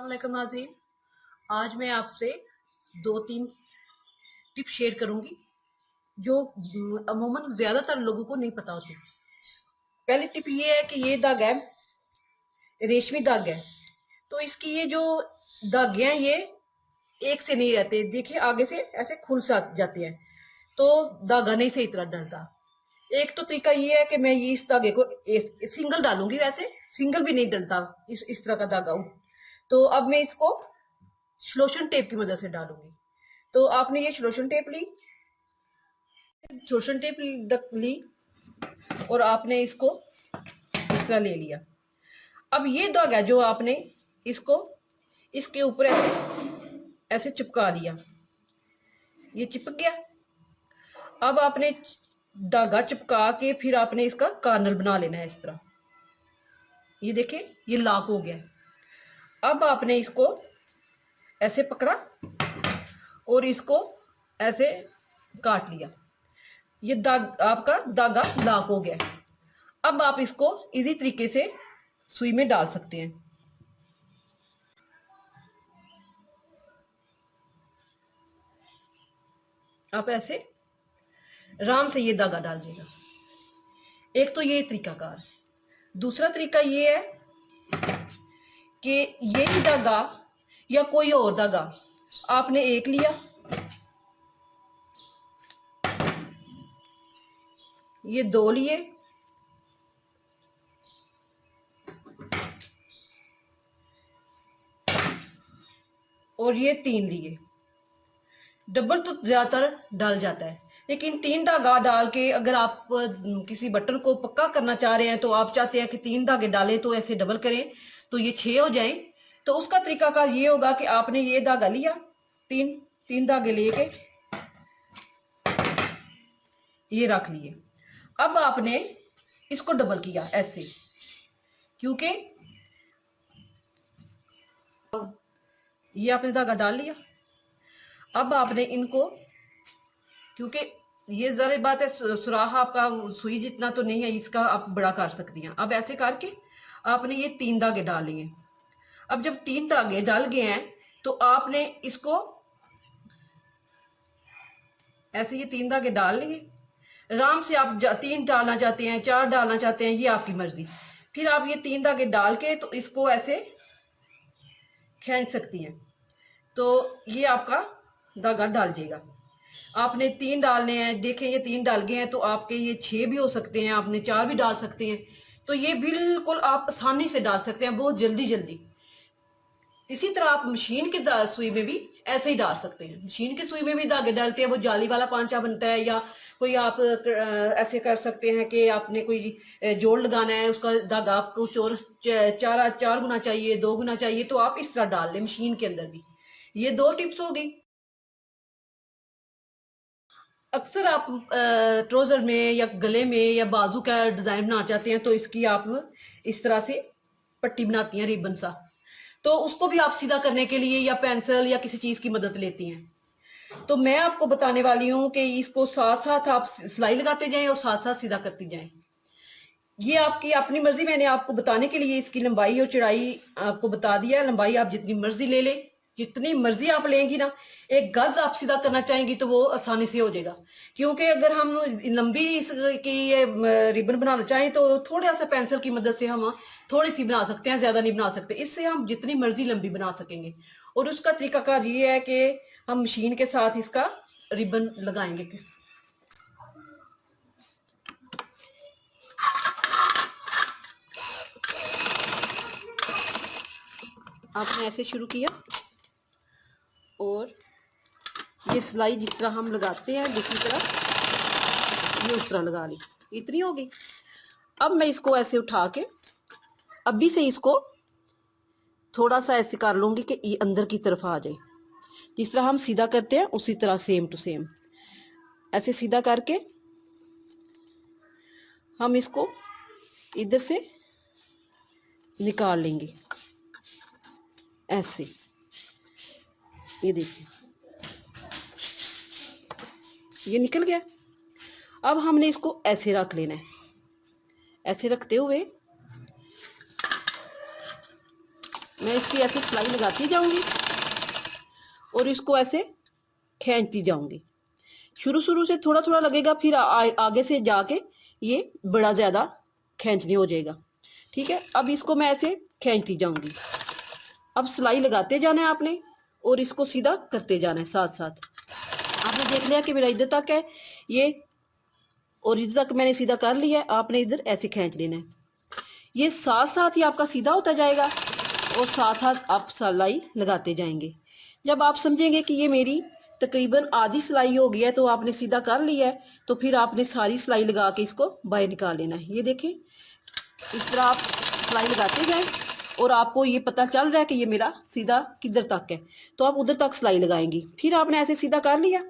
अस्सलाम वालेकुम नाज़रीन। आज मैं आपसे दो तीन टिप शेयर करूंगी जो अमूमन ज़्यादातर लोगों को नहीं पता होती। पहली टिप ये है कि ये धागा है, रेशमी धागा है, तो इसकी ये जो धागे हैं ये एक से नहीं रहते। देखिए आगे से ऐसे खुल सा जाते हैं, तो धागा नहीं सही तरह डलता। एक तो तरीका ये है कि मैं ये इस धागे को सिंगल डालूंगी, वैसे सिंगल भी नहीं डलता इस तरह का धागा। तो अब मैं इसको श्लोशन टेप की मदद से डालूंगी। तो आपने ये श्लोशन टेप ली और आपने इसको इस तरह ले लिया। अब ये धागा जो आपने इसको इसके ऊपर ऐसे चिपका दिया, ये चिपक गया। अब आपने धागा चिपका के फिर आपने इसका कार्नर बना लेना है इस तरह। ये देखें ये लॉक हो गया। अब आपने इसको ऐसे पकड़ा और इसको ऐसे काट लिया। ये आपका धागा लॉक हो गया। अब आप इसको इजी तरीके से सुई में डाल सकते हैं। आप ऐसे आराम से ये धागा डाल दीजिएगा। एक तो ये तरीका कार। दूसरा तरीका ये है कि यही धागा या कोई और धागा आपने एक लिया, ये दो लिए, और ये तीन लिए। डबल तो ज्यादातर डाल जाता है, लेकिन तीन धागा डाल के अगर आप किसी बटन को पक्का करना चाह रहे हैं, तो आप चाहते हैं कि तीन धागे डालें तो ऐसे डबल करें तो ये 6 हो जाए। तो उसका तरीकाकार ये होगा कि आपने ये धागा लिया, तीन धागे लेके ये रख लिए। अब आपने इसको डबल किया ऐसे, क्योंकि ये आपने धागा डाल लिया। अब आपने इनको, क्योंकि ये जरा बात है सुराख आपका सुई जितना तो नहीं है, इसका आप बड़ा कर सकती हैं। अब ऐसे करके आपने ये तीन धागे डाल लिए। अब जब तीन धागे डाल गए हैं तो आपने इसको ऐसे ये तीन धागे डाल लिए। आराम से आप तीन डालना चाहते हैं, चार डालना चाहते हैं, ये आपकी मर्जी। फिर आप ये तीन धागे डाल के तो इसको ऐसे खींच सकती हैं, तो ये आपका धागा डाल जाएगा। आपने तीन डालने हैं, देखें ये तीन डाल गए हैं, तो आपके ये 6 भी हो सकते हैं, आपने 4 भी डाल सकते हैं। तो ये बिल्कुल आप आसानी से डाल सकते हैं, बहुत जल्दी जल्दी। इसी तरह आप मशीन के सुई में भी ऐसे ही डाल सकते हैं। मशीन की सुई में भी धागे डालते हैं, वो जाली वाला पांचा बनता है, या कोई आप ऐसे कर सकते हैं कि आपने कोई जोड़ लगाना है, उसका धागा आपको चौरस चार गुना चाहिए, 2 गुना चाहिए, तो आप इस तरह डाल लें मशीन के अंदर भी। ये 2 टिप्स हो गई। अक्सर आप ट्राउजर में या गले में या बाजू का डिजाइन बनाना चाहते हैं, तो इसकी आप इस तरह से पट्टी बनाती हैं रिबन सा, तो उसको भी आप सीधा करने के लिए या पेंसिल या किसी चीज की मदद लेती हैं। तो मैं आपको बताने वाली हूं कि इसको साथ साथ आप सिलाई लगाते जाएं और साथ साथ सीधा करती जाएं। ये आपकी अपनी मर्जी, मैंने आपको बताने के लिए इसकी लंबाई और चौड़ाई आपको बता दिया है। लंबाई आप जितनी मर्जी ले लें, जितनी मर्जी आप लेंगी ना। एक गज आप सीधा करना चाहेंगी तो वो आसानी से हो जाएगा, क्योंकि अगर हम लंबी इसकी रिबन बनाना चाहें तो थोड़ा सा पेंसिल की मदद से हम थोड़ी सी बना सकते हैं, ज्यादा नहीं बना सकते। इससे हम जितनी मर्जी लंबी बना सकेंगे। और उसका तरीकाकार ये है कि हम मशीन के साथ इसका रिबन लगाएंगे। आपने ऐसे शुरू किया और ये सिलाई जिस तरह हम लगाते हैं दूसरी तरफ ये उस तरह लगा ली, इतनी होगी। अब मैं इसको ऐसे उठा के अभी से इसको थोड़ा सा ऐसे कर लूंगी कि ये अंदर की तरफ आ जाए। जिस तरह हम सीधा करते हैं उसी तरह सेम टू सेम ऐसे सीधा करके हम इसको इधर से निकाल लेंगे ऐसे। ये देखिए ये निकल गया। अब हमने इसको ऐसे रख लेना है। ऐसे रखते हुए मैं मैं इसकी ऐसे सिलाई लगाती जाऊंगी और इसको ऐसे खींचती जाऊंगी। शुरू शुरू से थोड़ा थोड़ा लगेगा, फिर आगे से जाके ये बड़ा ज़्यादा खींचने हो जाएगा। ठीक है, अब इसको मैं ऐसे खींचती जाऊंगी। अब सिलाई लगाते जाना है आपने और इसको सीधा करते जाना है साथ साथ। आपने देख लिया कि मेरा इधर तक है ये, और इधर तक मैंने सीधा कर लिया है। आपने इधर ऐसे खींच लेना है, ये साथ साथ ही आपका सीधा होता जाएगा और साथ साथ आप सिलाई लगाते जाएंगे। जब आप समझेंगे कि ये मेरी तकरीबन आधी सिलाई हो गई है, तो आपने सीधा कर लिया है, तो फिर आपने सारी सिलाई लगा के इसको बाहर निकाल लेना है। ये देखें, इस तरह आप सिलाई लगाते जाएं और आपको ये पता चल रहा है कि ये मेरा सीधा किधर तक है, तो आप उधर तक सिलाई लगाएंगी। फिर आपने ऐसे सीधा कर लिया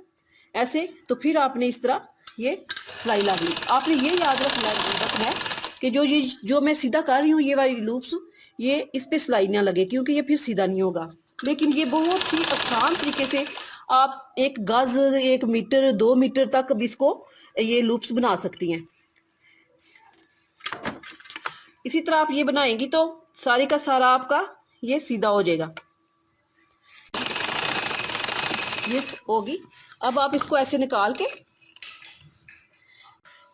ऐसे, तो फिर आपने इस तरह ये सिलाई लगा ली। आपने ये याद रखना है कि जो मैं सीधा कर रही हूँ ये वाली लूप्स, ये इस पे सिलाई ना लगे, क्योंकि ये फिर सीधा नहीं होगा। लेकिन ये बहुत ही आसान तरीके से आप 1 गज 1 मीटर 2 मीटर तक भी इसको ये लूप्स बना सकती हैं। इसी तरह आप ये बनाएंगी तो सारी का सारा आपका ये सीधा हो जाएगा। ये होगी। अब आप इसको ऐसे निकाल के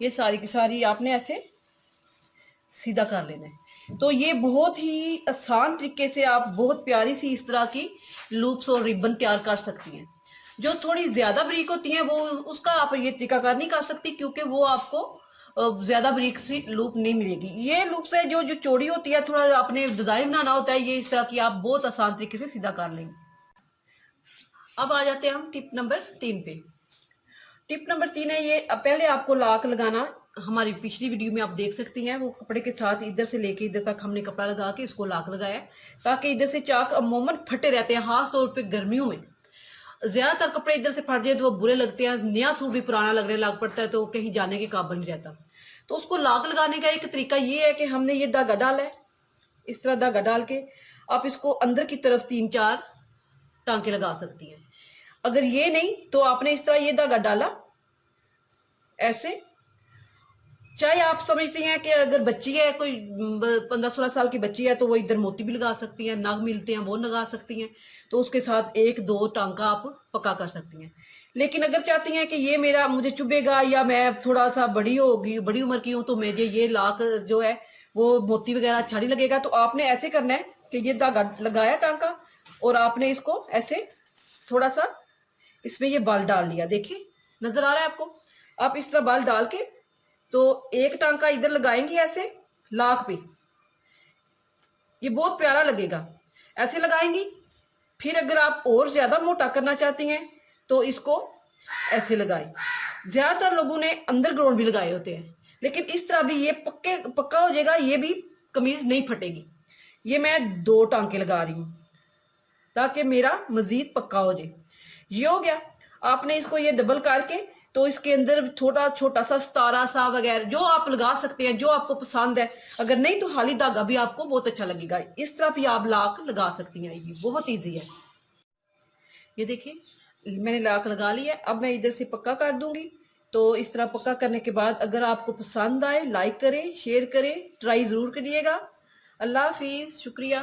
ये सारी की सारी आपने ऐसे सीधा कर लेना है। तो ये बहुत ही आसान तरीके से आप बहुत प्यारी सी इस तरह की लूप्स और रिबन तैयार कर सकती हैं। जो थोड़ी ज्यादा ब्रीक होती हैं वो उसका आप ये तरीकाकार नहीं कर सकती, क्योंकि वो आपको ज्यादा ब्रीक सी लूप नहीं मिलेगी। ये लूप्स है जो चौड़ी होती है, थोड़ा आपने डिजाइन बनाना होता है, ये इस तरह की आप बहुत आसान तरीके से सीधा कर लेंगे। अब आ जाते हैं हम टिप नंबर 3 पे। टिप नंबर 3 है ये, पहले आपको लाक लगाना। हमारी पिछली वीडियो में आप देख सकती हैं, वो कपड़े के साथ इधर से लेके इधर तक हमने कपड़ा लगा के इसको लाक लगाया, ताकि इधर से चाक अमूमन फटे रहते हैं, खास तौर पे गर्मियों में ज्यादातर कपड़े इधर से फट जाए तो वो बुरे लगते हैं, नया सूट भी पुराना लगने लग पड़ता है, तो कहीं जाने के काबिल नहीं रहता। तो उसको लाक लगाने का एक तरीका ये है कि हमने ये धागा डाला है, इस तरह धागा डाल के आप इसको अंदर की तरफ 3-4 टांके लगा सकती हैं। अगर ये नहीं तो आपने इस तरह ये धागा डाला ऐसे, चाहे आप समझती हैं कि अगर बच्ची है कोई 15-16 साल की बच्ची है तो वो इधर मोती भी लगा सकती हैं, नग मिलते हैं वो लगा सकती हैं, तो उसके साथ 1-2 टांका आप पक्का कर सकती हैं। लेकिन अगर चाहती हैं कि ये मुझे चुभेगा या मैं थोड़ा सा बड़ी होगी, बड़ी उम्र की हूँ, तो मुझे ये लाक जो है वो मोती वगैरह अच्छा नहीं लगेगा, तो आपने ऐसे करना है कि ये धागा लगाया टांका और आपने इसको ऐसे थोड़ा सा इसमें ये बाल डाल लिया। देखिए नजर आ रहा है आपको। आप इस तरह बाल डाल के तो एक टांका इधर लगाएंगे ऐसे लाक पे, ये बहुत प्यारा लगेगा। ऐसे लगाएंगी। फिर अगर आप और ज्यादा मोटा करना चाहती हैं तो इसको ऐसे लगाएं। ज्यादातर लोगों ने अंडरग्राउंड भी लगाए होते हैं, लेकिन इस तरह भी ये पक्का हो जाएगा, ये भी कमीज नहीं फटेगी। ये मैं 2 टांके लगा रही हूं ताकि मेरा मजीद पक्का हो जाए। ये हो गया। आपने इसको ये डबल करके तो इसके अंदर थोड़ा छोटा सा सितारा सा वगैरह जो आप लगा सकते हैं, जो आपको पसंद है। अगर नहीं तो खाली धागा भी आपको बहुत अच्छा लगेगा। इस तरह भी आप लाक लगा सकती हैं, ये बहुत ईजी है। ये देखिए मैंने लाक लगा लिया। अब मैं इधर से पक्का कर दूंगी। तो इस तरह पक्का करने के बाद अगर आपको पसंद आए लाइक करें, शेयर करें, ट्राई जरूर करिएगा। अल्लाह हाफिज, शुक्रिया।